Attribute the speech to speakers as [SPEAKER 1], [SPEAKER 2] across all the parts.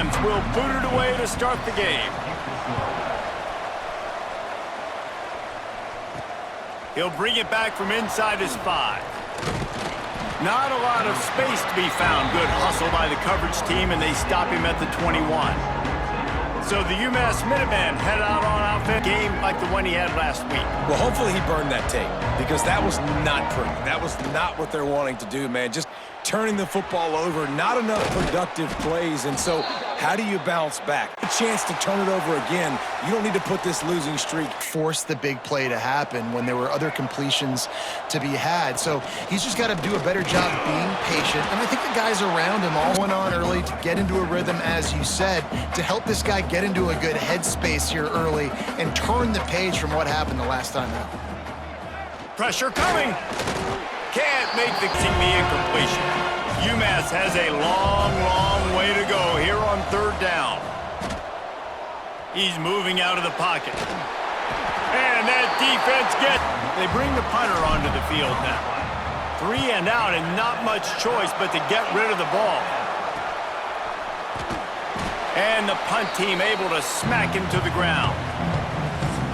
[SPEAKER 1] Rams will boot it away to start the game. He'll bring it back from inside his 5. Not a lot of space to be found. Good hustle by the coverage team, and they stop him at the 21. So the UMass MinuteMen head out on offense game like the one he had last week.
[SPEAKER 2] Well, hopefully he burned that tape, because that was not pretty. That was not what they're wanting to do, man. Just turning the football over, not enough productive plays, and so how do you bounce back? A chance to turn it over again. You don't need to put this losing streak.
[SPEAKER 3] Force the big play to happen when there were other completions to be had. So he's just got to do a better job being patient. And I think the guys around him all went on early to get into a rhythm, as you said, to help this guy get into a good headspace here early and turn the page from what happened the last time out.
[SPEAKER 1] Pressure coming. Can't make the incompletion. UMass has a long, long way to go here on 3rd down. He's moving out of the pocket. And that defense they bring the punter onto the field now. 3 and out, and not much choice but to get rid of the ball. And the punt team able to smack him to the ground.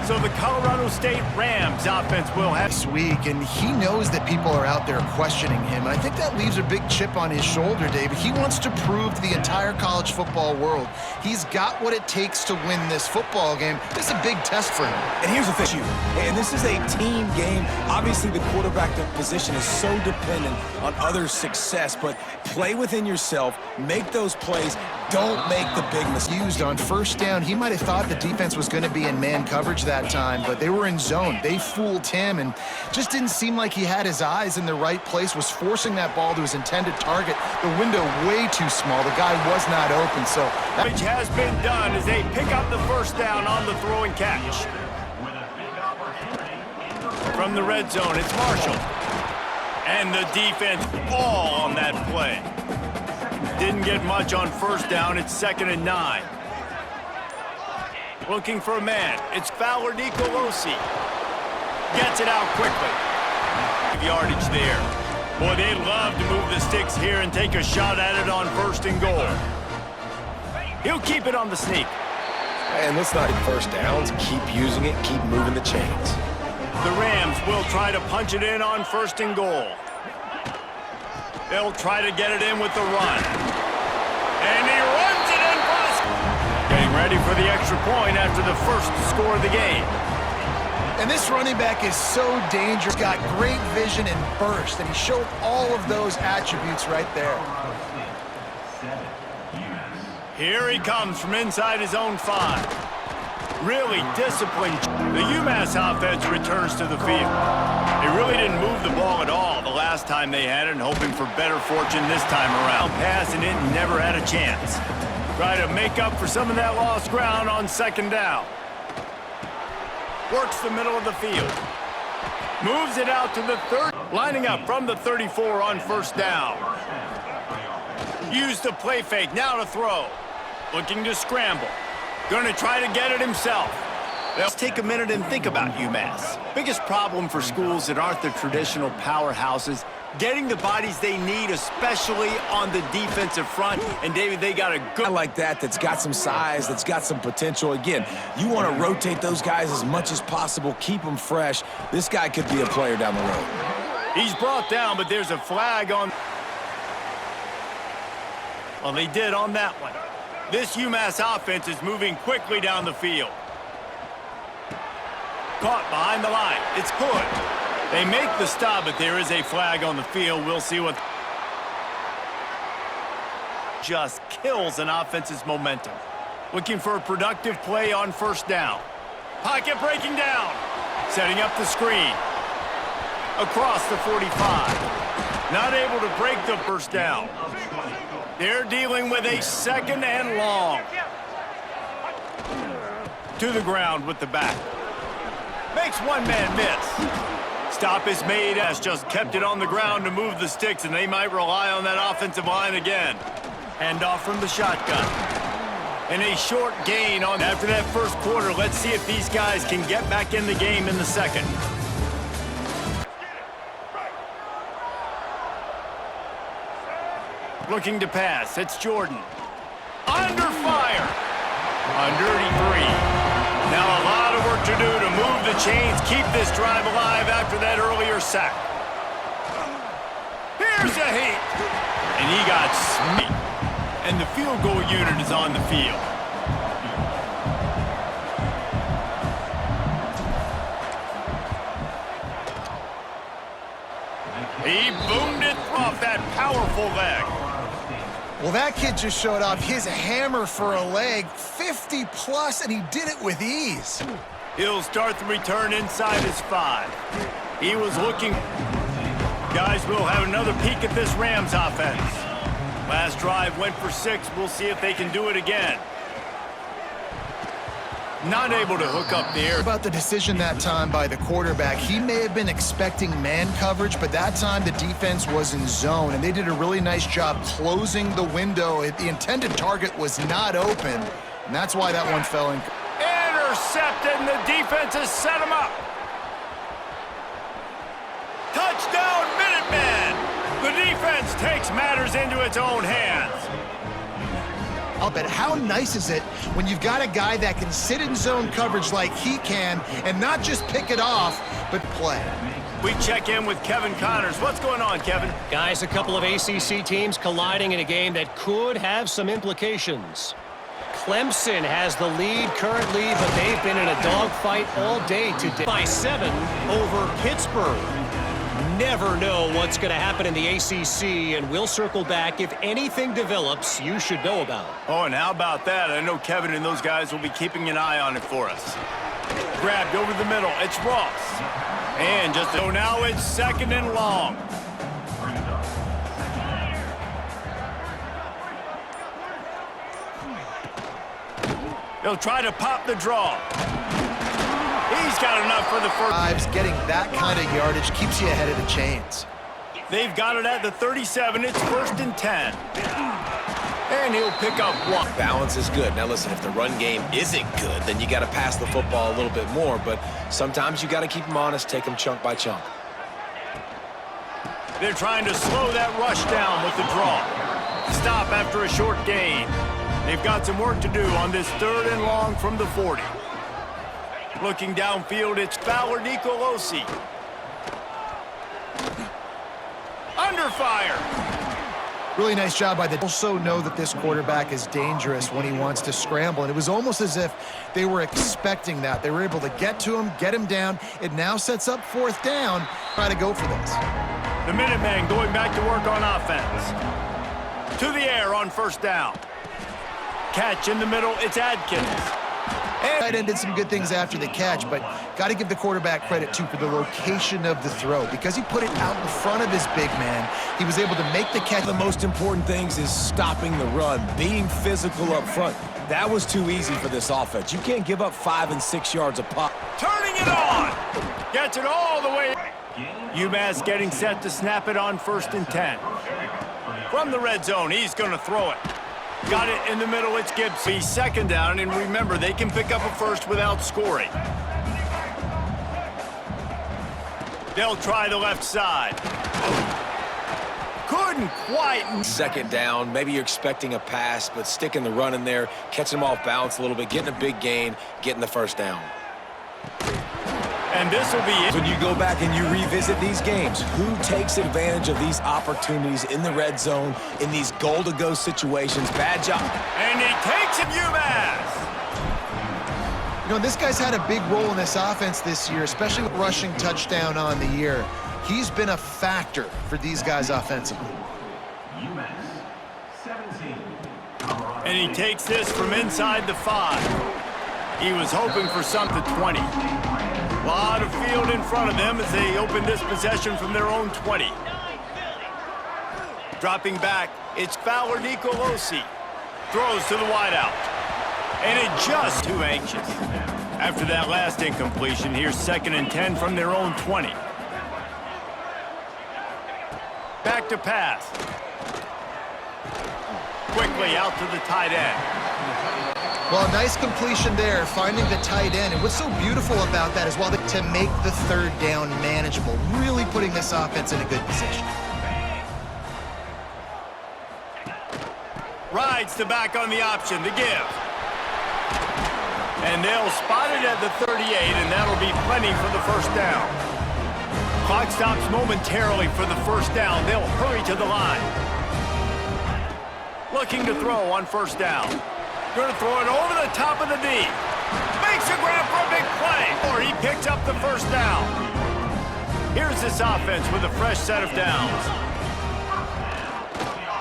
[SPEAKER 1] So the Colorado State Rams offense will have
[SPEAKER 3] this week, and he knows that people are out there questioning him. And I think that leaves a big chip on his shoulder, David. He wants to prove to the entire college football world he's got what it takes to win this football game. This is a big test for him.
[SPEAKER 2] And here's the thing, and this is a team game. Obviously, the quarterback position is so dependent on others' success, but play within yourself, make those plays. Don't make the big mistake.
[SPEAKER 3] Used on 1st down, he might have thought the defense was going to be in man coverage that time, but they were in zone. They fooled him, and just didn't seem like he had his eyes in the right place, was forcing that ball to his intended target. The window way too small. The guy was not open, so...
[SPEAKER 1] Which has been done as they pick up the 1st down on the throw and catch. From the red zone, it's Marshall. And the defense all on that play. Didn't get much on 1st down. It's 2nd and 9. Looking for a man. It's Fowler Nicolosi. Gets it out quickly. Yardage there. Boy, they love to move the sticks here and take a shot at it on 1st and goal. He'll keep it on the sneak.
[SPEAKER 2] And let's not get 1st downs. Keep using it. Keep moving the chains.
[SPEAKER 1] The Rams will try to punch it in on 1st and goal. They'll try to get it in with the run. And he runs it in for getting ready for the extra point after the first score of the game.
[SPEAKER 3] And this running back is so dangerous. Got great vision and burst, and he showed all of those attributes right there.
[SPEAKER 1] Here he comes from inside his own 5. Really disciplined. The UMass offense returns to the field. They really didn't move the ball at all the last time they had it, and hoping for better fortune this time around. Passing it and never had a chance. Try to make up for some of that lost ground on 2nd down. Works the middle of the field. Moves it out to the 3rd. Lining up from the 34 on 1st down. Used the play fake, now to throw. Looking to scramble. Going to try to get it himself. Let's take a minute and think about UMass. Biggest problem for schools that aren't the traditional powerhouses, getting the bodies they need, especially on the defensive front. And, David, they got a good...
[SPEAKER 2] guy like that that's got some size, that's got some potential. Again, you want to rotate those guys as much as possible, keep them fresh. This guy could be a player down the road.
[SPEAKER 1] He's brought down, but there's a flag on... Well, they did on that one. This UMass offense is moving quickly down the field. Caught behind the line. It's Hood. They make the stop, but there is a flag on the field. We'll see what... Just kills an offense's momentum. Looking for a productive play on 1st down. Pocket breaking down. Setting up the screen. Across the 45. Not able to break the 1st down. They're dealing with a 2nd and long. To the ground with the back. Makes one man miss. Stop is made. Has just kept it on the ground to move the sticks, and they might rely on that offensive line again. Handoff from the shotgun. And a short gain on after that 1st quarter. Let's see if these guys can get back in the game in the 2nd. Looking to pass. It's Jordan. Under fire. On dirty three. Now a lot of work to do to move the chains, keep this drive alive after that earlier sack. Here's a heat. And he got smeat. And the field goal unit is on the field. He boomed it off that powerful leg.
[SPEAKER 3] Well, that kid just showed off his hammer for a leg, 50 plus, and he did it with ease.
[SPEAKER 1] He'll start the return inside his 5. He was looking. Guys, we'll have another peek at this Rams offense. Last drive went for 6. We'll see if they can do it again. Not able to hook up the air.
[SPEAKER 3] About the decision that time by the quarterback, he may have been expecting man coverage, but that time the defense was in zone, and they did a really nice job closing the window. The intended target was not open, and that's why that one fell in.
[SPEAKER 1] Intercepted, and the defense has set him up. Touchdown, MinuteMen! The defense takes matters into its own hands.
[SPEAKER 3] I'll bet how nice is it when you've got a guy that can sit in zone coverage like he can and not just pick it off, but play.
[SPEAKER 1] We check in with Kevin Connors. What's going on, Kevin?
[SPEAKER 4] Guys, a couple of ACC teams colliding in a game that could have some implications. Clemson has the lead currently, but they've been in a dogfight all day today. By 7 over Pittsburgh. Never know what's going to happen in the ACC, and we'll circle back if anything develops you should know about.
[SPEAKER 1] Oh, and how about that? I know Kevin and those guys will be keeping an eye on it for us. Grabbed over the middle. It's Ross. And just so now it's 2nd and long. He'll try to pop the draw. He's got enough for the first.
[SPEAKER 3] Getting that kind of yardage keeps you ahead of the chains.
[SPEAKER 1] They've got it at the 37. It's 1st and 10. And he'll pick up 1.
[SPEAKER 2] Balance is good. Now listen, if the run game isn't good, then you got to pass the football a little bit more, but sometimes you got to keep them honest, take them chunk by chunk.
[SPEAKER 1] They're trying to slow that rush down with the draw. Stop after a short gain. They've got some work to do on this 3rd and long from the 40. Looking downfield, it's Fowler Nicolosi. Under fire.
[SPEAKER 3] Really nice job by the. Also know that this quarterback is dangerous when he wants to scramble, and it was almost as if they were expecting that. They were able to get to him, get him down. It now sets up 4th down. Try to go for this.
[SPEAKER 1] The Minutemen going back to work on offense. To the air on 1st down. Catch in the middle, it's Adkins.
[SPEAKER 3] Tight end did some good things after the catch, but got to give the quarterback credit, too, for the location of the throw. Because he put it out in front of his big man, he was able to make the catch.
[SPEAKER 2] The most important things is stopping the run, being physical up front. That was too easy for this offense. You can't give up 5 and 6 yards a pop.
[SPEAKER 1] Turning it on. Gets it all the way. UMass getting set to snap it on 1st and 10. From the red zone, he's going to throw it. Got it in the middle, it's Gibbs. He's 2nd down, and remember, they can pick up a first without scoring. They'll try the left side. Couldn't quite.
[SPEAKER 2] 2nd down, maybe you're expecting a pass, but sticking the run in there, catching them off balance a little bit, getting a big gain, getting the 1st down.
[SPEAKER 1] And this will be it.
[SPEAKER 2] When you go back and you revisit these games, who takes advantage of these opportunities in the red zone, in these goal-to-go situations? Bad job.
[SPEAKER 1] And he takes it, UMass.
[SPEAKER 3] You know, this guy's had a big role in this offense this year, especially with rushing touchdown on the year. He's been a factor for these guys offensively.
[SPEAKER 1] And he takes this from inside the 5. He was hoping for something 20. A lot of field in front of them as they open this possession from their own 20. Dropping back, it's Fowler Nicolosi. Throws to the wideout. And it just too anxious. After that last incompletion, here's 2nd and 10 from their own 20. Back to pass. Quickly out to the tight end.
[SPEAKER 3] Well, a nice completion there, finding the tight end. And what's so beautiful about that is, well, to make the 3rd down manageable, really putting this offense in a good position.
[SPEAKER 1] Rides the back on the option, the give. And they'll spot it at the 38, and that'll be plenty for the first down. Clock stops momentarily for the first down. They'll hurry to the line. Looking to throw on first down. Going to throw it over the top of the D. Makes a grab for a big play. Or he picks up the first down. Here's this offense with a fresh set of downs.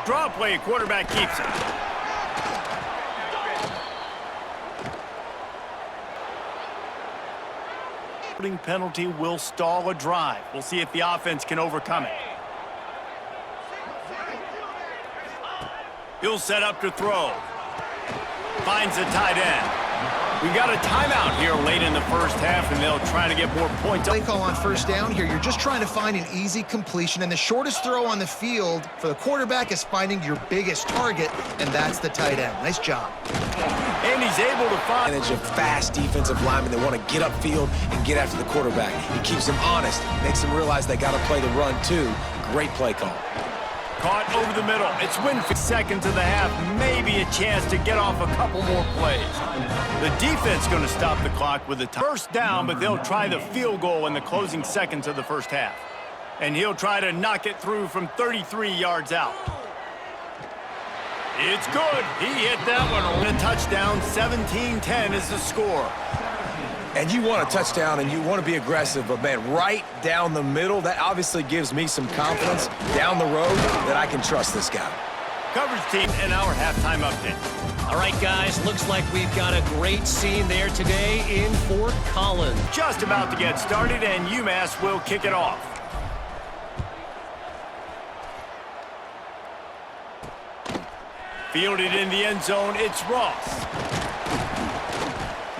[SPEAKER 1] Draw play, quarterback keeps it. Penalty will stall a drive. We'll see if the offense can overcome it. He'll set up to throw. Finds the tight end. We got a timeout here late in the first half, and they'll try to get more points.
[SPEAKER 3] Play call on first down here. You're just trying to find an easy completion, and the shortest throw on the field for the quarterback is finding your biggest target, and that's the tight end. Nice job.
[SPEAKER 1] And he's able to find
[SPEAKER 2] Advantage of fast defensive linemen that want to get upfield and get after the quarterback. He keeps them honest, makes them realize they got to play the run too. Great play call.
[SPEAKER 1] Caught over the middle. It's Winfield. Seconds of the half, maybe a chance to get off a couple more plays. The defense going to stop the clock with a first down, but they'll try the field goal in the closing seconds of the first half. And he'll try to knock it through from 33 yards out. It's good. He hit that one. A touchdown. 17-10 is the score.
[SPEAKER 2] And you want a touchdown and you want to be aggressive, but man, right down the middle, that obviously gives me some confidence down the road that I can trust this guy.
[SPEAKER 1] Coverage team and our halftime update.
[SPEAKER 4] All right, guys, looks like we've got a great scene there today in Fort Collins.
[SPEAKER 1] Just about to get started, and UMass will kick it off. Fielded in the end zone, it's Ross.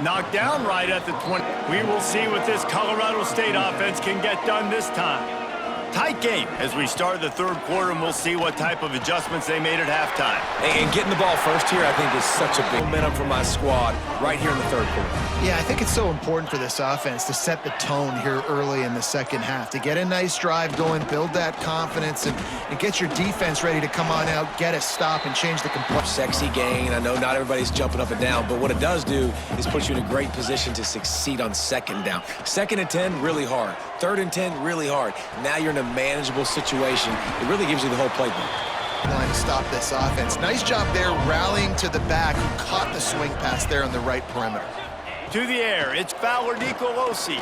[SPEAKER 1] Knocked down right at the 20. We will see what this Colorado State offense can get done this time. Tight game as we start the third quarter, and we'll see what type of adjustments they made at halftime.
[SPEAKER 2] And getting the ball first here, I think, is such a big momentum for my squad right here in the third quarter.
[SPEAKER 3] Yeah, I think it's so important for this offense to set the tone here early in the second half, to get a nice drive going, build that confidence, and get your defense ready to come on out, get a stop, and change the composure.
[SPEAKER 2] Sexy gain. I know not everybody's jumping up and down, but what it does do is put you in a great position to succeed on second down. Second and 10, really hard. Third and 10, really hard. Now you're in a manageable situation. It really gives you the whole playbook.
[SPEAKER 3] Line to stop this offense. Nice job there rallying to the back, who caught the swing pass there on the right perimeter.
[SPEAKER 1] To the air, it's Fowler Nicolosi.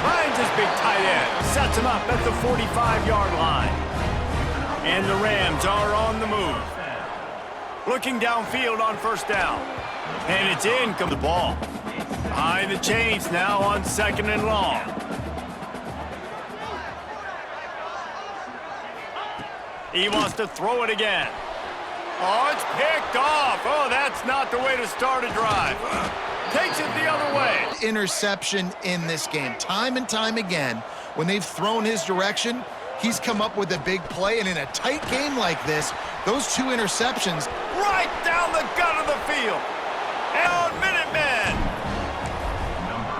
[SPEAKER 1] Finds his big tight end. Sets him up at the 45-yard line. And the Rams are on the move. Looking downfield on first down. And it's in, come the ball. Behind the chains now on second and long. He wants to throw it again. Oh, it's picked off. Oh, that's not the way to start a drive. Takes it the other way.
[SPEAKER 3] Interception in this game. Time and time again, when they've thrown his direction, he's come up with a big play. And in a tight game like this, those two interceptions.
[SPEAKER 1] Right down the gut of the field. And on MinuteMen.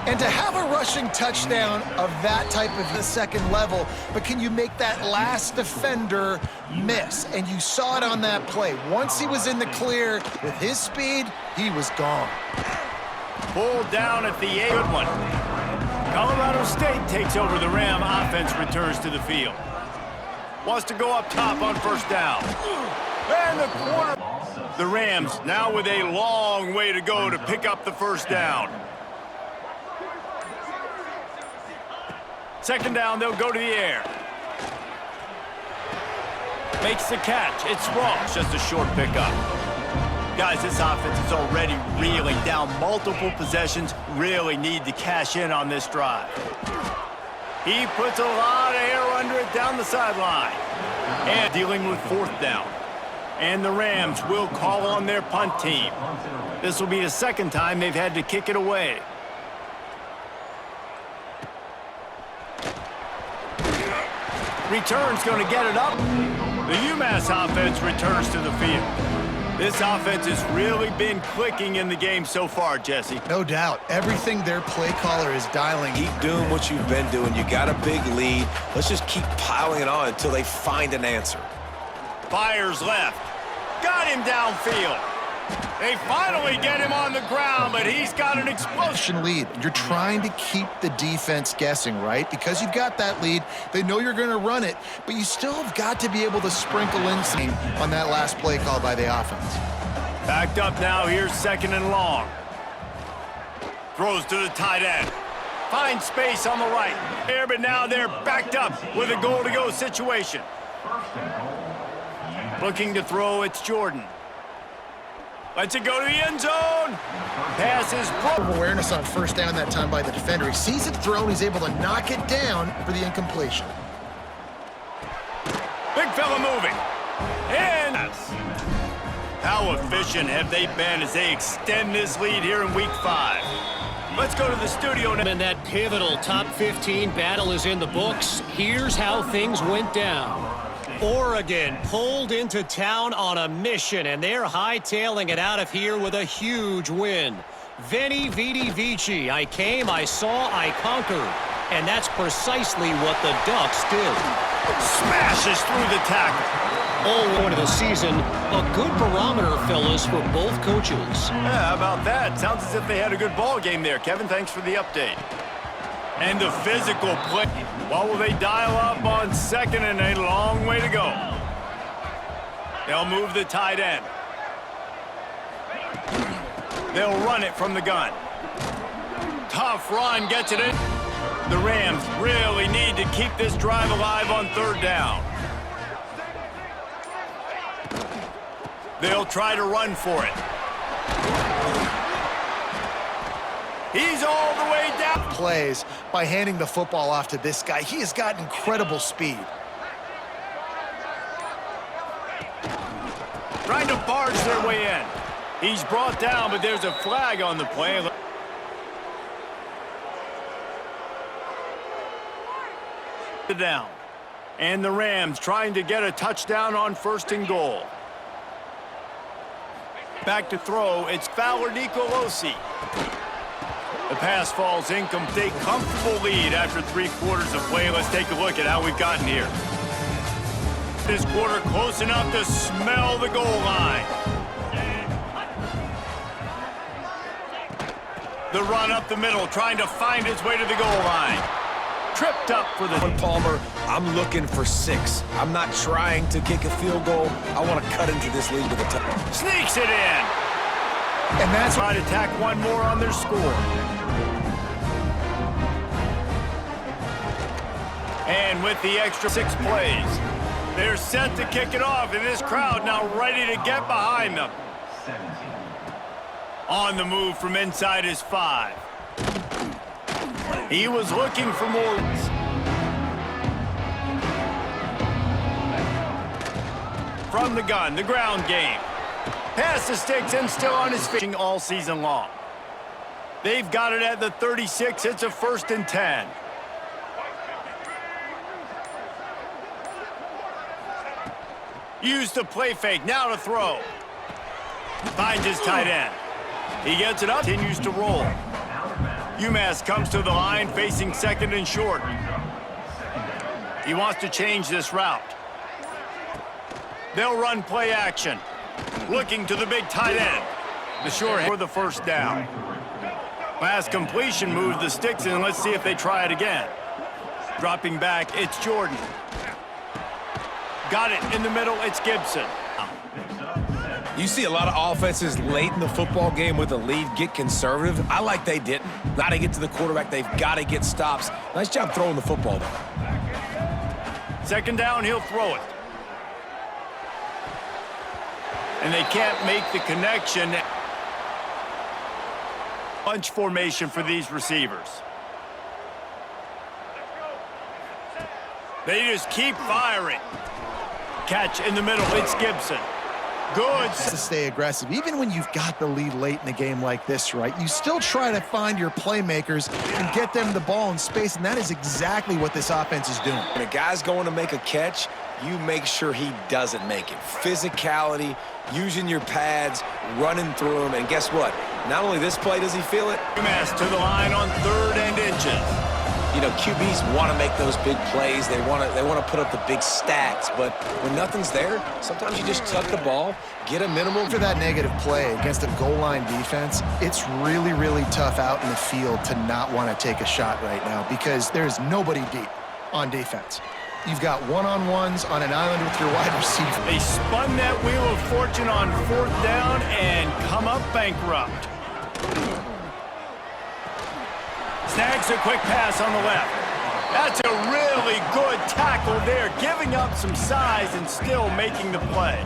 [SPEAKER 3] And to have a rushing touchdown of that type of the second level, but can you make that last defender miss? And you saw it on that play. Once he was in the clear with his speed, he was gone.
[SPEAKER 1] Pulled down at the 8. Good one. Colorado State takes over the Ram. Offense returns to the field. Wants to go up top on first down. And the quarter. The Rams now with a long way to go to pick up the first down. Second down, they'll go to the air. Makes the catch. It's Ross. Just a short pickup. Guys, this offense is already reeling down multiple possessions. Really need to cash in on this drive. He puts a lot of air under it down the sideline. And dealing with fourth down. And the Rams will call on their punt team. This will be the second time they've had to kick it away. Return's going to get it up. The UMass offense returns to the field. This offense has really been clicking in the game so far, Jesse.
[SPEAKER 3] No doubt. Everything their play caller is dialing.
[SPEAKER 2] Keep doing what you've been doing. You got a big lead. Let's just keep piling it on until they find an answer.
[SPEAKER 1] Fires left. got him downfield. They finally get him on the ground, but he's got an explosion
[SPEAKER 3] lead. You're trying to keep the defense guessing, right? Because you've got that lead, they know you're going to run it, but you still have got to be able to sprinkle in something on that last play call by the offense.
[SPEAKER 1] Backed up now, here's 2nd and long. Throws to the tight end. Finds space on the right. There, but now they're backed up with a goal-to-go situation. Looking to throw, it's Jordan. Lets it go to the end zone. Passes.
[SPEAKER 3] Awareness on 1st down that time by the defender. He sees it thrown. He's able to knock it down for the incompletion.
[SPEAKER 1] Big fella moving. And how efficient have they been as they extend this lead here in Week 5? Let's go to the studio now.
[SPEAKER 4] And that pivotal top 15 battle is in the books. Here's how things went down. Oregon pulled into town on a mission, and they're hightailing it out of here with a huge win. Veni, Vidi, Vici. I came, I saw, I conquered. And that's precisely what the Ducks did.
[SPEAKER 1] Smashes through the tackle.
[SPEAKER 4] All point of the season, a good barometer, fellas, for both coaches.
[SPEAKER 1] Yeah, how about that? Sounds as if they had a good ball game there. Kevin, thanks for the update. And the physical play. What will they dial up on 2nd and a long way to go? They'll move the tight end. They'll run it from the gun. Tough run, gets it in. The Rams really need to keep this drive alive on 3rd down. They'll try to run for it. He's all the way down.
[SPEAKER 3] Plays by handing the football off to this guy. He has got incredible speed.
[SPEAKER 1] Trying to barge their way in. He's brought down, but there's a flag on the play. Down. And the Rams trying to get a touchdown on 1st and goal. Back to throw, it's Fowler Nicolosi. The pass falls incomplete. Comfortable lead after 3 quarters of play. Let's take a look at how we've gotten here. This quarter close enough to smell the goal line. The run up the middle, trying to find his way to the goal line. Tripped up for the...
[SPEAKER 2] Palmer, I'm looking for 6. I'm not trying to kick a field goal. I want to cut into this lead with a touchdown.
[SPEAKER 1] Sneaks it in.
[SPEAKER 3] And that's
[SPEAKER 1] Try to tack one more on their score. And with the extra 6 plays, they're set to kick it off, and this crowd now ready to get behind them. On the move from inside his 5. He was looking for more. From the gun, the ground game. Pass the sticks and still on his feet all season long. They've got it at the 36. It's a 1st and 10. Use the play fake. Now to throw. Finds his tight end. He gets it up. Continues to roll. UMass comes to the line facing 2nd and short. He wants to change this route. They'll run play action. Looking to the big tight end. The short for the 1st down. Last completion moved the sticks in. Let's see if they try it again. Dropping back, it's Jordan. Got it in the middle, it's Gibson.
[SPEAKER 2] You see a lot of offenses late in the football game with a lead get conservative. I like they didn't. Got to get to the quarterback. They've got to get stops. Nice job throwing the football, though.
[SPEAKER 1] 2nd down, he'll throw it. And they can't make the connection. Bunch formation for these receivers. They just keep firing. Catch in the middle, it's Gibson. Good.
[SPEAKER 3] To stay aggressive. Even when you've got the lead late in a game like this, right, you still try to find your playmakers and get them the ball in space, and that is exactly what this offense is doing.
[SPEAKER 2] When a guy's going to make a catch, you make sure he doesn't make it. Physicality, using your pads, running through them, and guess what? Not only this play does he feel it.
[SPEAKER 1] UMass to the line on 3rd and inches.
[SPEAKER 2] You know, QBs want to make those big plays. They want to put up the big stats. But when nothing's there, sometimes you just tuck the ball, get a minimum.
[SPEAKER 3] After that negative play against a goal line defense, it's really, really tough out in the field to not want to take a shot right now because there's nobody deep on defense. You've got one-on-ones on an island with your wide receiver.
[SPEAKER 1] They spun that wheel of fortune on 4th down and come up bankrupt. Snags a quick pass on the left. That's a really good tackle there, giving up some size and still making the play.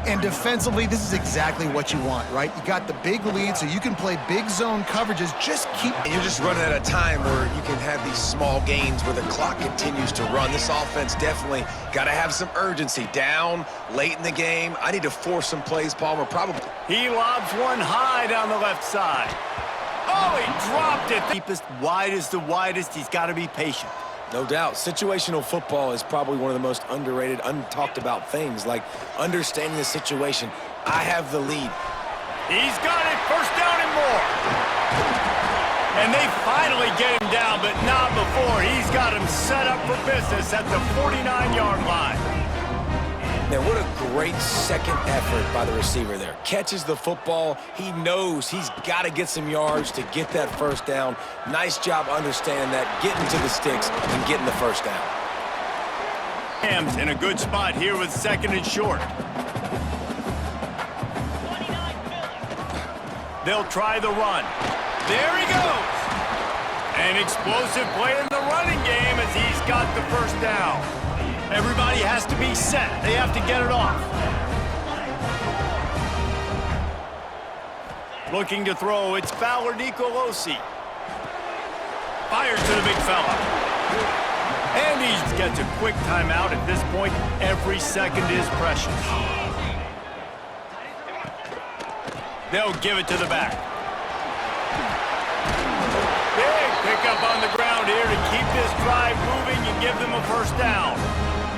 [SPEAKER 3] And defensively, this is exactly what you want, right? You got the big lead, so you can play big zone coverages. Just keep...
[SPEAKER 2] And you're just running at a time where you can have these small gains where the clock continues to run. This offense definitely got to have some urgency. Down, late in the game. I need to force some plays, Palmer, probably.
[SPEAKER 1] He lobs one high down the left side. Oh, he dropped it. Deepest, widest, the widest. He's got to be patient.
[SPEAKER 2] No doubt. Situational football is probably one of the most underrated, untalked about things, like understanding the situation. I have the lead.
[SPEAKER 1] He's got it. 1st down and more. And they finally get him down, but not before. He's got him set up for business at the 49-yard line.
[SPEAKER 2] Now, what a great second effort by the receiver there. Catches the football. He knows he's got to get some yards to get that 1st down. Nice job understanding that, getting to the sticks and getting the 1st down.
[SPEAKER 1] Rams in a good spot here with 2nd and short. They'll try the run. There he goes. An explosive play in the running game as he's got the 1st down. Everybody has to be set. They have to get it off. Looking to throw, it's Fowler Nicolosi. Fires to the big fella. And he gets a quick timeout. At this point, every second is precious. They'll give it to the back. Big pickup on the ground here to keep this drive moving and give them a 1st down.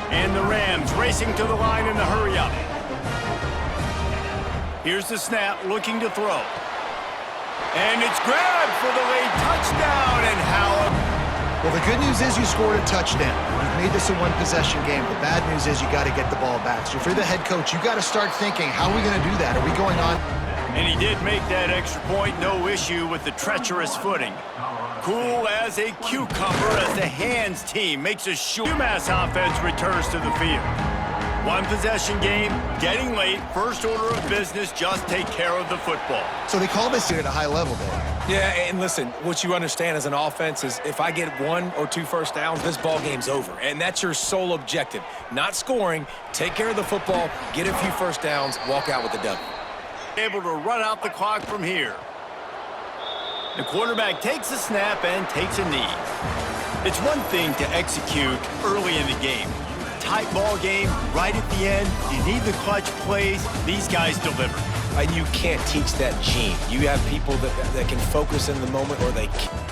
[SPEAKER 1] And the Rams racing to the line in the hurry-up. Here's the snap, looking to throw. And it's grabbed for the late touchdown, and how...
[SPEAKER 3] Well, the good news is you scored a touchdown. You've made this a one-possession game. The bad news is you got to get the ball back. So if you're the head coach, you got to start thinking, how are we going to do that? Are we going on?
[SPEAKER 1] And he did make that extra point, no issue with the treacherous footing. Cool as a cucumber as the hands team makes a shoot. UMass offense returns to the field. One-possession game, getting late, 1st order of business, just take care of the football.
[SPEAKER 3] So they call this here at a high level, Dave.
[SPEAKER 2] Yeah, and listen, what you understand as an offense is if I get 1 or 2 1st downs, this ball game's over. And that's your sole objective. Not scoring, take care of the football, get a few 1st downs, walk out with the W.
[SPEAKER 1] Able to run out the clock from here. The quarterback takes a snap and takes a knee. It's one thing to execute early in the game. Tight ball game, right at the end. You need the clutch plays. These guys deliver.
[SPEAKER 2] And you can't teach that gene. You have people that can focus in the moment or they can't.